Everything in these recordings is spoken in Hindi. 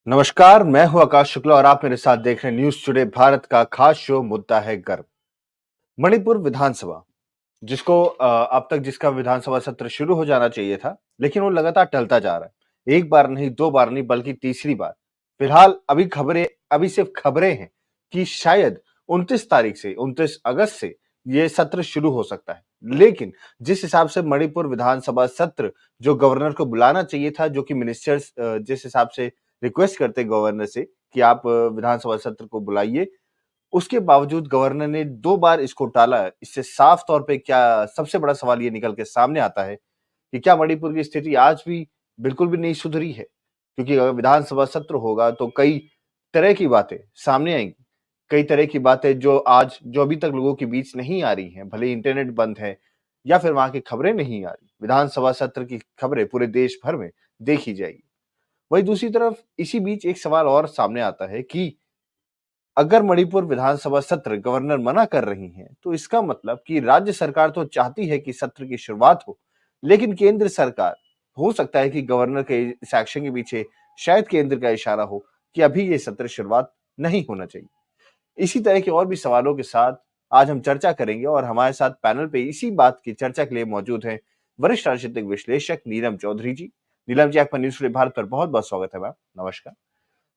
नमस्कार, मैं हूं आकाश शुक्ला और आप मेरे साथ देख रहे हैं न्यूज टुडे भारत का खास शो मुद्दा है गर्व। मणिपुर विधानसभा जिसको अब तक जिसका विधानसभा सत्र शुरू हो जाना चाहिए था, लेकिन वो लगातार टलता जा रहा है। एक बार नहीं, दो बार नहीं, बल्कि तीसरी बार। फिलहाल अभी सिर्फ खबरें हैं कि शायद 29 तारीख से 29 अगस्त से ये सत्र शुरू हो सकता है। लेकिन जिस हिसाब से मणिपुर विधानसभा सत्र जो गवर्नर को बुलाना चाहिए था, जो कि मिनिस्टर्स जिस हिसाब से रिक्वेस्ट करते गवर्नर से कि आप विधानसभा सत्र को बुलाइए, उसके बावजूद गवर्नर ने 2 बार इसको टाला। इससे साफ तौर पे क्या सबसे बड़ा सवाल ये निकल के सामने आता है कि क्या मणिपुर की स्थिति आज भी बिल्कुल भी नहीं सुधरी है? क्योंकि अगर विधानसभा सत्र होगा तो कई तरह की बातें सामने आएँगी। कई तरह की बातें जो अभी तक लोगों के बीच नहीं आ रही हैं, भले ही इंटरनेट बंद है या फिर वहाँ की खबरें नहीं आ रही। विधानसभा सत्र की खबरें पूरे देश भर में देखी जाएगी। वहीं दूसरी तरफ इसी बीच एक सवाल और सामने आता है कि अगर मणिपुर विधानसभा सत्र गवर्नर मना कर रही हैं, तो इसका मतलब कि राज्य सरकार तो चाहती है कि सत्र की शुरुआत हो, लेकिन केंद्र सरकार हो सकता है कि गवर्नर के इस एक्शन के पीछे शायद केंद्र का इशारा हो कि अभी ये सत्र शुरुआत नहीं होना चाहिए। इसी तरह के और भी सवालों के साथ आज हम चर्चा करेंगे और हमारे साथ पैनल पे इसी बात की चर्चा के लिए मौजूद हैं वरिष्ठ राजनीतिक विश्लेषक नीलम चौधरी जी। नीलम जी, आपका न्यूज टुडे भारत पर बहुत-बहुत स्वागत है मैम। नमस्कार।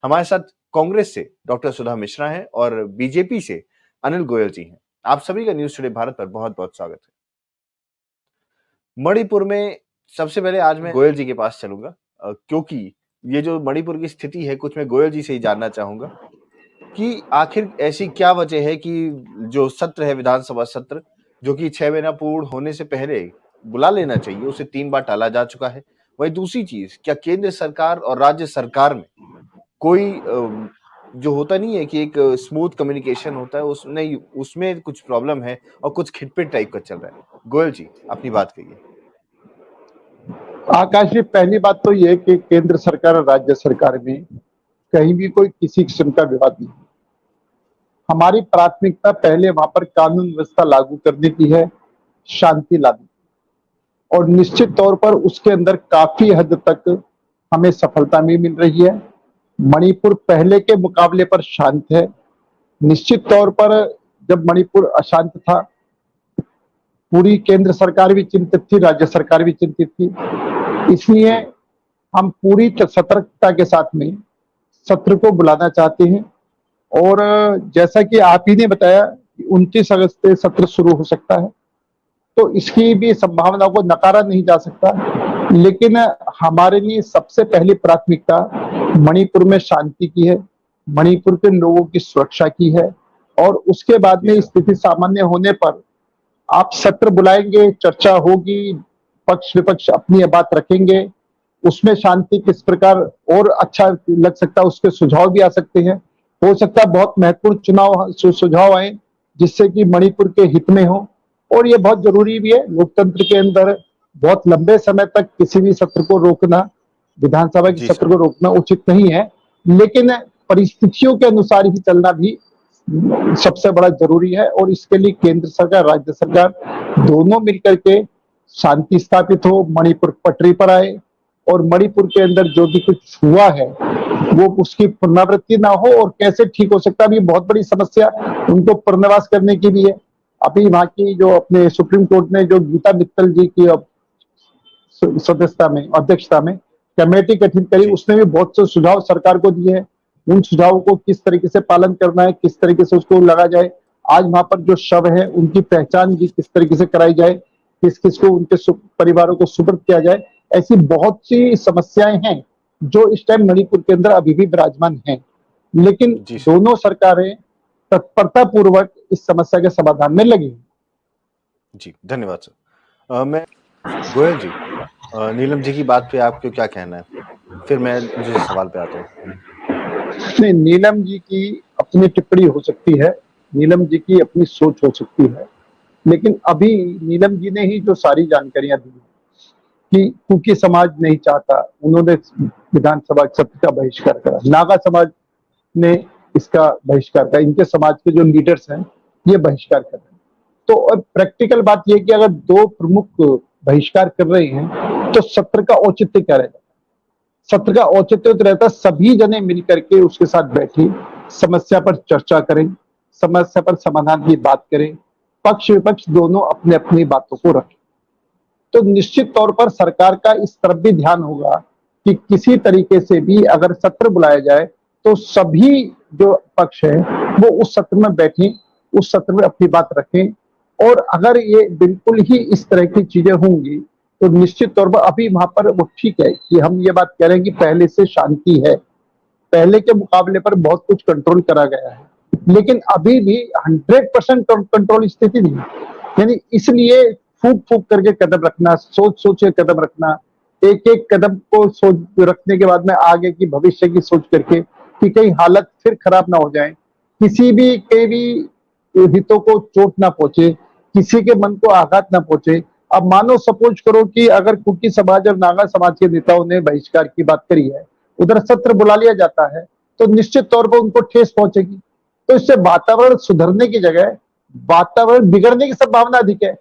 हमारे साथ कांग्रेस से डॉक्टर सुधा मिश्रा हैं और बीजेपी से अनिल गोयल जी हैं। आप सभी का न्यूज टुडे भारत पर बहुत-बहुत स्वागत है। मणिपुर में सबसे पहले आज मैं गोयल जी के पास चलूंगा, क्योंकि ये जो मणिपुर की स्थिति है, कुछ मैं गोयल जी से ही जानना चाहूंगा कि आखिर ऐसी क्या वजह है कि जो सत्र है विधानसभा सत्र, जो कि 6 महीना पूर्ण होने से पहले बुला लेना चाहिए, उसे 3 बार टाला जा चुका है। वहीं दूसरी चीज, क्या केंद्र सरकार और राज्य सरकार में कोई जो होता नहीं है कि एक स्मूथ कम्युनिकेशन होता है, उसमें कुछ प्रॉब्लम है और कुछ खिटपिट टाइप का चल रहा है? गोयल जी, अपनी बात कहिए। आकाश जी, पहली बात तो ये कि केंद्र सरकार और राज्य सरकार में कहीं भी कोई किसी किस्म का विवाद नहीं। हमारी प्राथमिकता पहले वहां पर कानून व्यवस्था लागू करने की है, शांति लाने की। और निश्चित तौर पर उसके अंदर काफी हद तक हमें सफलता भी मिल रही है। मणिपुर पहले के मुकाबले पर शांत है। निश्चित तौर पर जब मणिपुर अशांत था, पूरी केंद्र सरकार भी चिंतित थी, राज्य सरकार भी चिंतित थी। इसलिए हम पूरी सतर्कता के साथ में सत्र को बुलाना चाहते हैं। और जैसा कि आप ही ने बताया, 29 अगस्त से सत्र शुरू हो सकता है, तो इसकी भी संभावना को नकारा नहीं जा सकता। लेकिन हमारे लिए सबसे पहली प्राथमिकता मणिपुर में शांति की है, मणिपुर के लोगों की सुरक्षा की है। और उसके बाद में स्थिति सामान्य होने पर आप सत्र बुलाएंगे, चर्चा होगी, पक्ष विपक्ष अपनी बात रखेंगे, उसमें शांति किस प्रकार और अच्छा लग सकता है उसके सुझाव भी आ सकते हैं। हो सकता है बहुत महत्वपूर्ण सुझाव आए जिससे कि मणिपुर के हित में हो। और ये बहुत जरूरी भी है। लोकतंत्र के अंदर बहुत लंबे समय तक किसी भी सत्र को रोकना, विधानसभा के सत्र को रोकना उचित नहीं है, लेकिन परिस्थितियों के अनुसार ही चलना भी सबसे बड़ा जरूरी है। और इसके लिए केंद्र सरकार, राज्य सरकार दोनों मिलकर के शांति स्थापित हो, मणिपुर पटरी पर आए और मणिपुर के अंदर जो भी कुछ हुआ है वो उसकी पुनरावृत्ति ना हो। और कैसे ठीक हो सकता है, अभी बहुत बड़ी समस्या उनको पुनर्वास करने की भी है। अभी वहां की जो अपने सुप्रीम कोर्ट ने जो गीता मित्तल जी की सदस्यता में, अध्यक्षता में कमेटी गठित करी, उसने भी बहुत से सुझाव सरकार को दिए हैं। उन सुझावों को किस तरीके से पालन करना है, किस तरीके से उसको लगा जाए, आज वहां पर जो शव है उनकी पहचान भी किस तरीके से कराई जाए, किस किस को उनके परिवारों को सुपुर्द किया जाए, ऐसी बहुत सी समस्याएं हैं जो इस टाइम मणिपुर के अंदर अभी भी विराजमान हैं। लेकिन दोनों सरकारें तत्परता पूर्वक इस समस्या के समाधान में लगी। जी, धन्यवाद सर। मैं गोयल जी, नीलम जी की बात पे आपको क्या कहना है? फिर मैं दूसरे सवाल पे आता हूँ। नहीं, नीलम जी की अपनी टिप्पणी हो सकती है, नीलम जी की अपनी सोच हो सकती है, लेकिन अभी नीलम जी ने ही जो सारी जानकारियां दी कि कुकी समाज नहीं चाहता, उन्होंने विधानसभा सत्र का बहिष्कार करा, नागा समाज ने इसका बहिष्कार करा, इनके समाज के जो लीडर्स हैं ये बहिष्कार कर रहे हैं। तो प्रैक्टिकल बात यह कि अगर दो प्रमुख बहिष्कार कर रहे हैं तो सत्र का औचित्य क्या रहेगा? सत्र का औचित्य तो रहता है सभी जने मिल करके उसके साथ बैठे, समस्या पर चर्चा करें, समस्या पर समाधान की बात करें, पक्ष विपक्ष दोनों अपने अपनी बातों को रखें। तो निश्चित तौर पर सरकार का इस तरफ भी ध्यान होगा कि किसी तरीके से भी अगर सत्र बुलाया जाए तो सभी जो पक्ष है वो उस सत्र में बैठे, उस सत्र में अपनी बात रखें। और अगर ये बिल्कुल ही इस तरह की चीजें होंगी तो निश्चित तौर पर अभी वहां पर वो ठीक है कि हम ये बात कह रहे हैं कि पहले से शांति है, पहले के मुकाबले पर बहुत कुछ कंट्रोल करा गया है, लेकिन अभी भी 100% कंट्रोल स्थिति नहीं है। यानी इसलिए फूक फूक करके कदम रखना, सोच सोच के कदम रखना, एक एक कदम को सोच रखने के बाद में आगे की भविष्य की सोच करके कि कहीं हालत फिर खराब ना हो जाए, किसी भी के भी हितों को चोट ना पहुंचे, किसी के मन को आघात ना पहुंचे। अब मानो सपोज करो कि अगर कुकी समाज और नागा समाज के नेताओं ने बहिष्कार की बात करी है, उधर सत्र बुला लिया जाता है तो निश्चित तौर पर उनको ठेस पहुंचेगी। तो इससे वातावरण सुधरने की जगह वातावरण बिगड़ने की संभावना अधिक है।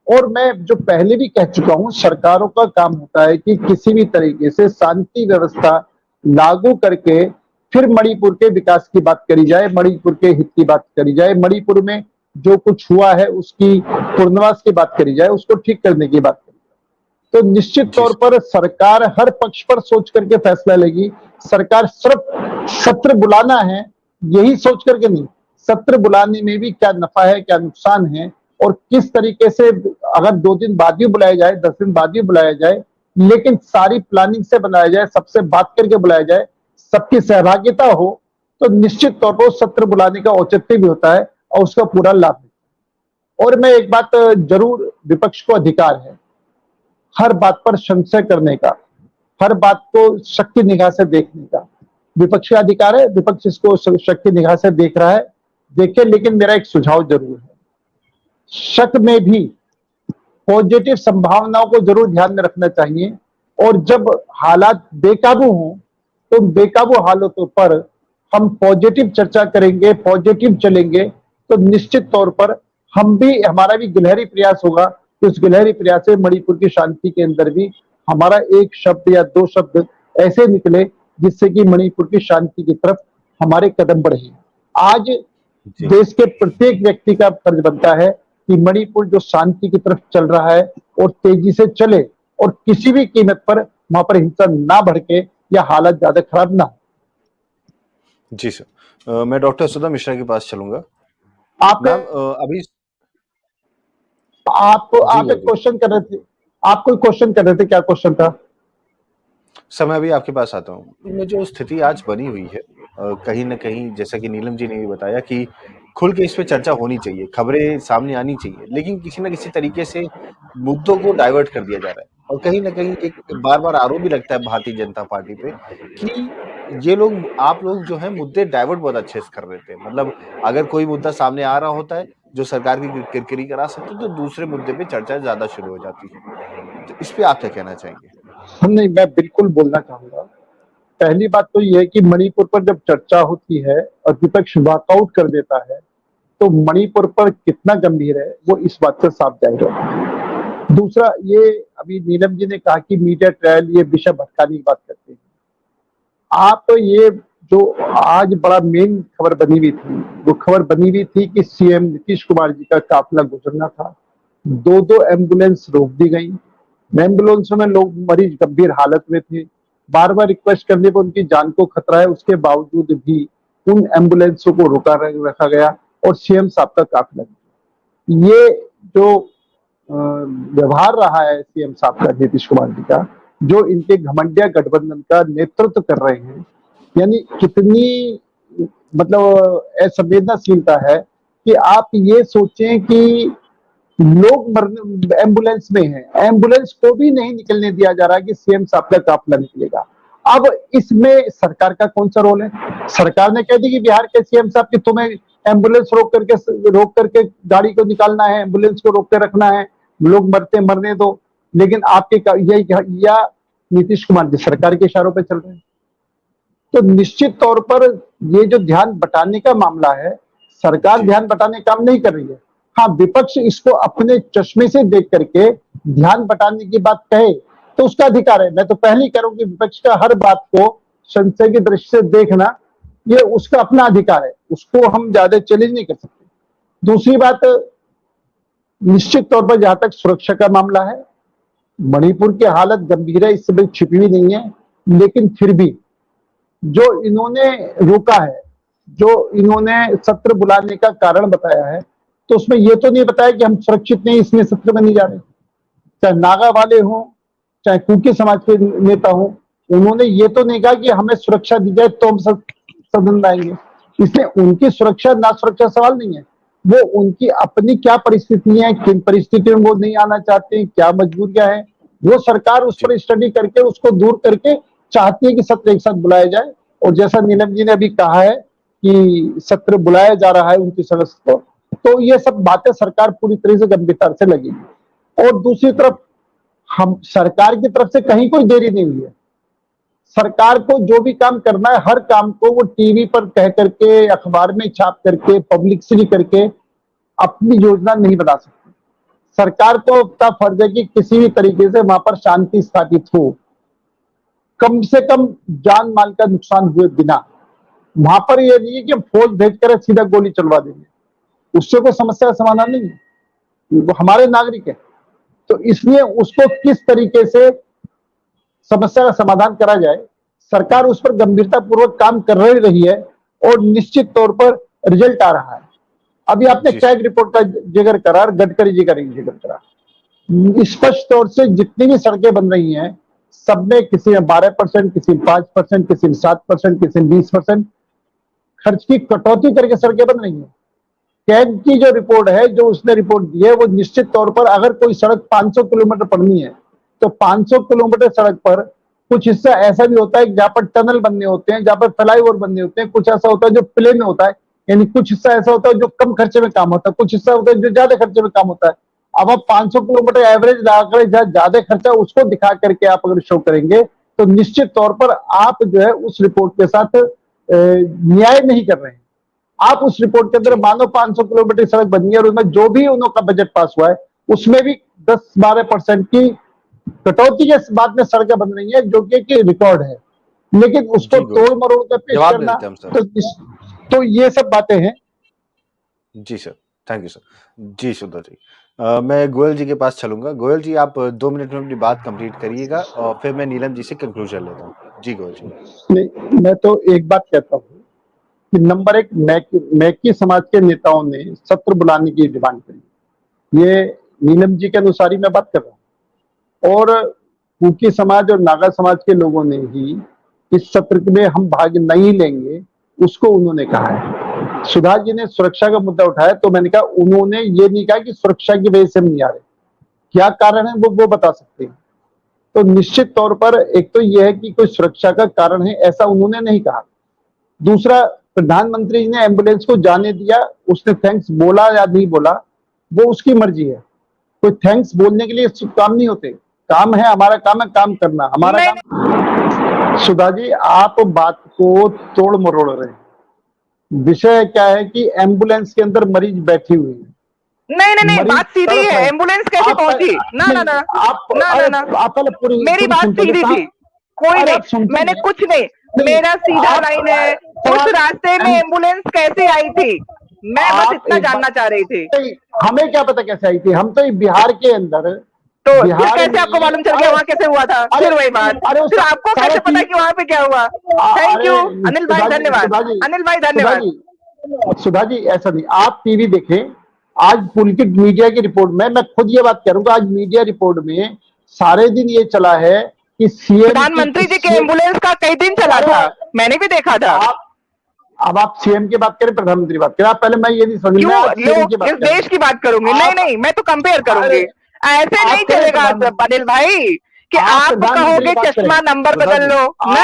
और मैं जो पहले भी कह चुका हूं, सरकारों का काम होता है कि किसी भी तरीके से शांति व्यवस्था लागू करके फिर मणिपुर के विकास की बात करी जाए, मणिपुर के हित की बात करी जाए, मणिपुर में जो कुछ हुआ है उसकी पुनर्वास की बात करी जाए, उसको ठीक करने की बात करी जाए। तो निश्चित तौर पर सरकार हर पक्ष पर सोच करके फैसला लेगी। सरकार सिर्फ सत्र बुलाना है यही सोच करके नहीं, सत्र बुलाने में भी क्या नफा है, क्या नुकसान है, और किस तरीके से अगर 2 दिन बाद भी बुलाया जाए, 10 दिन बाद भी बुलाया जाए, लेकिन सारी प्लानिंग से बनाया जाए, सबसे बात करके बुलाया जाए, सबकी सहभागिता हो, तो निश्चित तौर पर सत्र बुलाने का औचित्य भी होता है और उसका पूरा लाभ मिलता है। और मैं एक बात जरूर, विपक्ष को अधिकार है हर बात पर संशय करने का, हर बात को शक की निगाह से देखने का, विपक्ष का अधिकार है, विपक्ष इसको शक की निगाह से देख रहा है, देखे। लेकिन मेरा एक सुझाव जरूर है, शक में भी पॉजिटिव संभावनाओं को जरूर ध्यान में रखना चाहिए। और जब हालात बेकाबू हों तो बेकाबू हालातों पर हम पॉजिटिव चर्चा करेंगे, पॉजिटिव चलेंगे, तो निश्चित तौर पर हमारा भी गिलहरी प्रयास होगा कि उस गिलहरी प्रयास से मणिपुर की शांति के अंदर भी हमारा एक शब्द या 2 शब्द ऐसे निकले जिससे कि मणिपुर की शांति की तरफ हमारे कदम बढ़े। आज देश के प्रत्येक व्यक्ति का फर्ज बनता है कि मणिपुर जो शांति की तरफ चल रहा है और तेजी से चले, और किसी भी कीमत पर वहां पर हिंसा ना भड़के या हालत ज्यादा खराब ना हो। जी सर, मैं डॉक्टर सुधा मिश्रा के पास चलूंगा। आप अभी आप एक क्वेश्चन कर रहे थे, आप कोई क्वेश्चन कर रहे थे, क्या क्वेश्चन था? सर मैं अभी आपके पास आता हूँ। इनमें जो स्थिति आज बनी हुई है, कहीं न कहीं जैसा कि नीलम जी ने भी बताया कि खुल के इस पे चर्चा होनी चाहिए, खबरें सामने आनी चाहिए, लेकिन किसी न किसी तरीके से मुद्दों को डाइवर्ट कर दिया जा रहा है। और कहीं न कहीं एक बार-बार आरोप भी लगता है भारतीय जनता पार्टी पे कि ये लोग, आप लोग जो है मुद्दे डाइवर्ट बहुत अच्छे से कर रहे थे। मतलब अगर कोई मुद्दा सामने आ रहा होता है जो सरकार की किरकिरी करा सकते, तो दूसरे मुद्दे पे चर्चा ज्यादा शुरू हो जाती है। तो इस पे आप क्या कहना चाहेंगे? नहीं, मैं बिल्कुल बोलना चाहूंगा। पहली बात तो यह है कि मणिपुर पर जब चर्चा होती है और विपक्ष वॉकआउट कर देता है तो मणिपुर पर कितना गंभीर है वो इस बात से साफ जाहिर है। दूसरा, ये अभी नीलम जी ने कहा कि मीडिया ट्रायल ये विषय भटकाने की बात करते हैं। आप तो ये जो आज बड़ा मेन खबर बनी हुई थी, वो खबर बनी हुई थी कि सीएम नीतीश कुमार जी का काफिला गुजरना था, 2 एम्बुलेंस रोक दी गई, एम्बुलेंसों में लोग, मरीज गंभीर हालत में थे, बार बार रिक्वेस्ट करने पर उनकी जान को खतरा है, उसके बावजूद भी उन एम्बुलेंसों को रखा गया और सीएम साहब का काफिला। ये जो व्यवहार रहा है सीएम साहब का, नीतीश कुमार जी का, जो इनके घमंडिया गठबंधन का नेतृत्व कर रहे हैं, यानी कितनी मतलब असंवेदनशीलता है कि आप ये सोचें कि लोग एम्बुलेंस में हैं, एम्बुलेंस को भी नहीं निकलने दिया जा रहा कि सीएम साहब का काफिला निकलेगा। अब इसमें सरकार का कौन सा रोल है? सरकार ने कह दी कि बिहार के सीएम साहब की तुम्हें एम्बुलेंस रोक करके गाड़ी को निकालना है, एम्बुलेंस को रोक के रखना है, लोग मरते मरने दो। लेकिन आपके या नीतीश कुमार जी सरकार के इशारों पर चल रहे हैं। तो निश्चित तौर पर ये जो ध्यान बटाने का मामला है, सरकार ध्यान बटाने काम नहीं कर रही है। हाँ, विपक्ष इसको अपने चश्मे से देख करके ध्यान बटाने की बात कहे तो उसका अधिकार है। मैं तो पहले ही कह रहा हूं कि विपक्ष का हर बात को संशय की दृष्टि से देखना ये उसका अपना अधिकार है, उसको हम ज्यादा चैलेंज नहीं कर सकते। दूसरी बात, निश्चित तौर पर जहां तक सुरक्षा का मामला है, मणिपुर की हालत गंभीर है, इससे छिपी हुई नहीं है, लेकिन फिर भी जो इन्होंने रोका है, जो इन्होंने सत्र बुलाने का कारण बताया है, तो उसमें यह तो नहीं बताया कि हम सुरक्षित नहीं इसलिए सत्र में नहीं जा रहे। चाहे नागा वाले हों, चाहे कुकी समाज के नेता हों, उन्होंने ये तो नहीं कहा कि हमें सुरक्षा दी जाए तो हम सदन में आएंगे। इसलिए उनकी सुरक्षा ना सुरक्षा सवाल नहीं है, वो उनकी अपनी क्या परिस्थिति है, किन परिस्थितियों में वो नहीं आना चाहते, क्या मजबूरियां हैं, वो सरकार उस पर स्टडी करके उसको दूर करके चाहती है कि सत्र एक साथ बुलाया जाए। और जैसा नीलम जी ने अभी कहा है कि सत्र बुलाया जा रहा है 29 अगस्त को, तो ये सब बातें सरकार पूरी तरह से गंभीरता से लगेगी। और दूसरी तरफ हम सरकार की तरफ से कहीं कोई देरी नहीं हुई है। सरकार को जो भी काम करना है, हर काम को वो टीवी पर कह करके, अखबार में छाप करके, पब्लिसिटी करके अपनी योजना नहीं बना सकती। सरकार को का फर्ज है कि किसी भी तरीके से वहां पर शांति स्थापित हो, कम से कम जान माल का नुकसान हुए बिना। वहां पर यह नहीं है कि हम फौज भेजकर सीधा गोली चलवा देंगे, उससे कोई समस्या का समाधान नहीं है, वो हमारे नागरिक है। तो इसलिए उसको किस तरीके से समस्या का समाधान करा जाए, सरकार उस पर गंभीरता पूर्वक काम कर रही है और निश्चित तौर पर रिजल्ट आ रहा है। अभी आपने कैग रिपोर्ट का जिक्र करा, गडकरी जी का जिक्र करा, स्पष्ट तौर से जितनी भी सड़कें बन रही हैं, सब में किसी में 12%, किसी में 5%, किसी में 7%, किसी में 20% खर्च की कटौती करके सड़कें बन रही हैं। कैग की जो रिपोर्ट है, जो उसने रिपोर्ट दी है, वो निश्चित तौर पर अगर कोई सड़क 500 किलोमीटर पड़नी है तो 500 किलोमीटर सड़क पर कुछ हिस्सा ऐसा भी होता है जहां पर टनल बनने होते हैं, जहां पर फ्लाईओवर बनने होते हैं, कुछ ऐसा होता है जो प्लेन होता है, यानी कुछ हिस्सा ऐसा होता है जो कम खर्चे में काम होता है, कुछ हिस्सा होता है जो ज्यादा खर्चे में काम होता है। अब आप 500 किलोमीटर एवरेज लगाकर जहां ज्यादा खर्चा उसको दिखा करके आप अगर शो करेंगे तो निश्चित तौर पर आप जो है उस रिपोर्ट के साथ न्याय नहीं कर रहे हैं। आप उस रिपोर्ट के अंदर मानो 500 किलोमीटर सड़क बनी है और उसमें जो भी उनका बजट पास हुआ है उसमें भी 10-12% की कटौती के बाद में सड़कें बन रही है, जो कि रिकॉर्ड है, लेकिन उसको तोड़ मरोड़ कर पेश करना, तो ये सब बातें हैं। जी सर, थैंक यू सर। जी सुंदर जी, मैं गोयल जी के पास चलूंगा। गोयल जी, आप 2 मिनट में अपनी बात कंप्लीट करिएगा और फिर मैं नीलम जी से कंक्लूजन लेता हूँ। जी गोयल जी। नहीं, मैं तो एक बात कहता हूँ कि नंबर एक, मैकी समाज के नेताओं ने सत्र बुलाने की डिमांड करी, ये नीलम जी के अनुसार ही मैं बात कर रहा हूँ, और कुकी समाज और नागा समाज के लोगों ने ही इस सत्र में हम भाग नहीं लेंगे उसको उन्होंने कहा है। सुधा जी ने सुरक्षा का मुद्दा उठाया तो मैंने कहा, उन्होंने ये नहीं कहा कि सुरक्षा की वजह से हम नहीं आ रहे, क्या कारण है वो बता सकते हैं। तो निश्चित तौर पर एक तो यह है कि कोई सुरक्षा का कारण है ऐसा उन्होंने नहीं कहा। दूसरा, प्रधानमंत्री जी ने एम्बुलेंस को जाने दिया, उसने थैंक्स बोला या नहीं बोला वो उसकी मर्जी है। कोई थैंक्स बोलने के लिए काम नहीं होते, काम है, हमारा काम है काम करना, हमारा काम। सुधा जी, आप बात को तोड़ मरोड़ रहे हैं। विषय क्या है कि एम्बुलेंस के अंदर मरीज बैठी हुई है। नहीं, बात सीधी है। एम्बुलेंस कैसे पहुंची? ना, मेरी बात सीधी थी, कोई नहीं, मैंने कुछ नहीं, मेरा सीधा लाइन है। उस रास्ते में एम्बुलेंस कैसे आई थी, मैं बस इतना जानना चाह रही थी। हमें क्या पता कैसे आई थी, हम तो बिहार के अंदर, तो फिर कैसे आपको मालूम चल गया वहाँ कैसे हुआ था? फिर वही बात, फिर आपको कैसे पता कि वहाँ पे क्या हुआ? थैंक यू अनिल भाई, धन्यवाद अनिल भाई, धन्यवाद। सुधा जी, ऐसा नहीं, आप टीवी देखें, आज पुलकित मीडिया की रिपोर्ट में मैं खुद ये बात करूंगा, आज मीडिया रिपोर्ट में सारे दिन ये चला है कि सीएम, प्रधानमंत्री जी के एम्बुलेंस का कई दिन चला था, मैंने भी देखा था। अब आप सीएम की बात करें, प्रधानमंत्री बात करें, आप पहले मैं ये नहीं समझ, इस देश की बात करूंगी। नहीं, मैं तो कंपेयर करूंगी, ऐसे नहीं चलेगा अनिल भाई कि आप कहोगे चश्मा नंबर बदल लो। ना,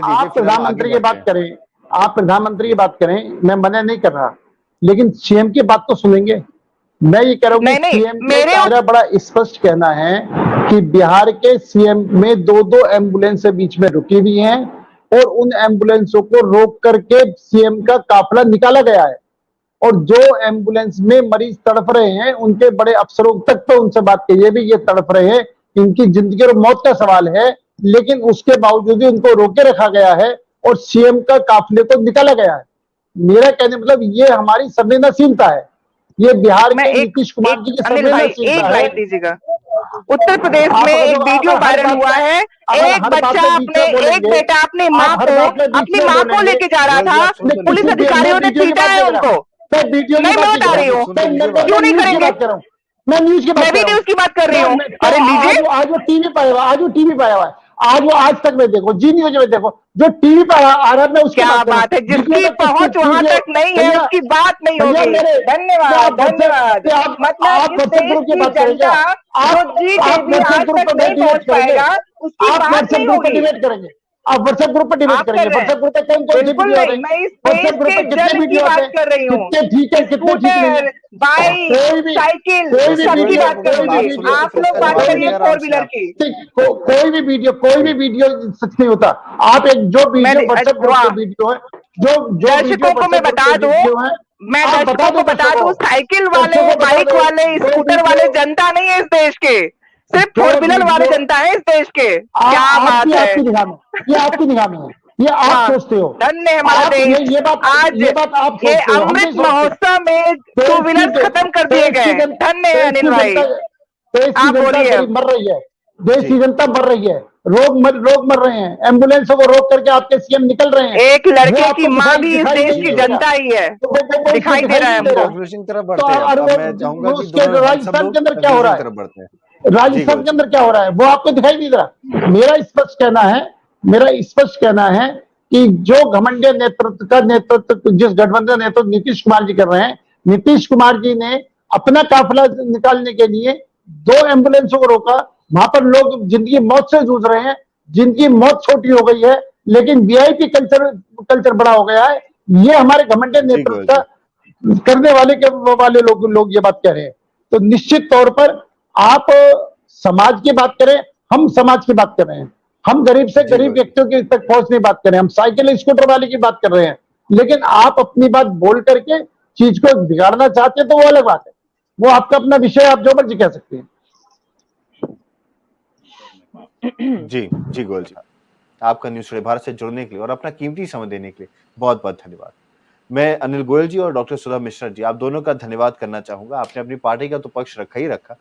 आप प्रधानमंत्री की बात करें, आप प्रधानमंत्री की बात करें, मैं मना नहीं कर रहा, लेकिन सीएम की बात तो सुनेंगे। मैं ये कह रहा हूँ सीएम मेरा बड़ा स्पष्ट कहना है कि बिहार के सीएम में 2 एम्बुलेंस बीच में रुकी हुई हैं और उन एम्बुलेंसों को रोक करके सीएम का काफिला निकाला गया है, और जो एम्बुलेंस में मरीज तड़प रहे हैं उनके बड़े अफसरों तक तो उनसे बात कहिए भी, ये तड़प रहे हैं इनकी जिंदगी और मौत का सवाल है, लेकिन उसके बावजूद भी उनको रोके रखा गया है और सीएम का काफिले को निकाला गया है। मेरा कहने मतलब ये हमारी संवेदनशीलता है, ये बिहार के नीतीश कुमार जी की संवेदनशीलता है। दीजिएगा, उत्तर प्रदेश में एक वीडियो वायरल हुआ है, एक बच्चा एक बेटा अपनी माँ को लेके जा रहा था, पुलिस अधिकारियों ने पीटा है उनको। मैं बता रही हूँ, क्यों नहीं करेंगे? मैं न्यूज की बात कर रही हूँ। अरे लीजिए, आज वो टीवी पर आया हुआ है, आज वो आज तक में देखो, जी न्यूज में देखो, जो टीवी पर आ रहा है, मैं उसकी बात है, जिसकी पहुंच वहां तक नहीं है उसकी बात नहीं होगी। धन्यवाद धन्यवाद। मतलब इस देश की जनता जो जी टीवी आज तक नहीं पहुंच पाएगा उसकी बात नहीं होगी। डिबेट करेंगे, आप व्हाट्सएप ग्रुप पर डिबेट करेंगे। व्हाट्सएप ग्रुप पे बिल्कुल नहीं, मैं इस देश के जन की बात कर रही हूँ। स्कूटर, बाइक, साइकिल, सबकी बात करूंगी। आप लोग बात करिए फोर व्हीलर की। कोई भी वीडियो सच नहीं होता। आप एक जो वीडियो व्हाट्सएप ग्रुप पे वीडियो है, जो दर्शकों को मैं बता दूं, साइकिल वाले, बाइक वाले, स्कूटर वाले जनता नहीं है इस देश के, सिर्फ फोर व्हीलर वाले जनता है इस देश के। क्या बात है? ये आपकी निगाह में है, ये आप सोचते हो। धन्य है हमारा देश। आज ये अमृत महोत्सव में टू व्हीलर खत्म कर दिए गए। धन्य है अनिल भाई, आप बोलिए। मर रही है, देश की जनता मर रही है, लोग मर रहे हैं, एम्बुलेंसों को रोक करके आपके सीएम निकल रहे हैं। एक लड़के की माँ भी इस देश की जनता ही है, दिखाई दे रहा है हमको। राजस्थान के अंदर क्या हो रहा है, राजस्थान के अंदर क्या हो रहा है, वो आपको दिखाई नहीं दे रहा। मेरा स्पष्ट कहना है कि जो घमंडिया नेतृत्व जिस गठबंधन नेतृत्व नीतीश कुमार जी कर रहे हैं, नीतीश कुमार जी ने अपना काफिला निकालने के लिए 2 एम्बुलेंसों को रोका। वहां पर लोग जिंदगी मौत से जूझ रहे हैं, जिनकी मौत छोटी हो गई है, लेकिन वीआईपी कल्चर बड़ा हो गया है। ये हमारे घमंडिया नेतृत्व करने वाले लोग ये बात कह रहे हैं। तो निश्चित तौर पर आप समाज की बात करें, हम समाज की बात कर रहे हैं, हम गरीब से गरीब व्यक्तियों की तक पहुंच नहीं बात कर रहे हैं, हम साइकिल स्कूटर वाले की बात कर रहे हैं। लेकिन आप अपनी बात बोल करके चीज को बिगाड़ना चाहते हैं तो वो अलग बात है, वो आपका अपना विषय, आप जो मर्जी कह सकते हैं। जी गोयल जी, आपका न्यूज़ टुडे भारत से जुड़ने के लिए और अपना कीमती समय देने के लिए बहुत बहुत धन्यवाद। मैं अनिल गोयल जी और डॉक्टर सुधा मिश्रा जी, आप दोनों का धन्यवाद करना चाहूंगा। आपने अपनी पार्टी का तो पक्ष रखा ही रखा,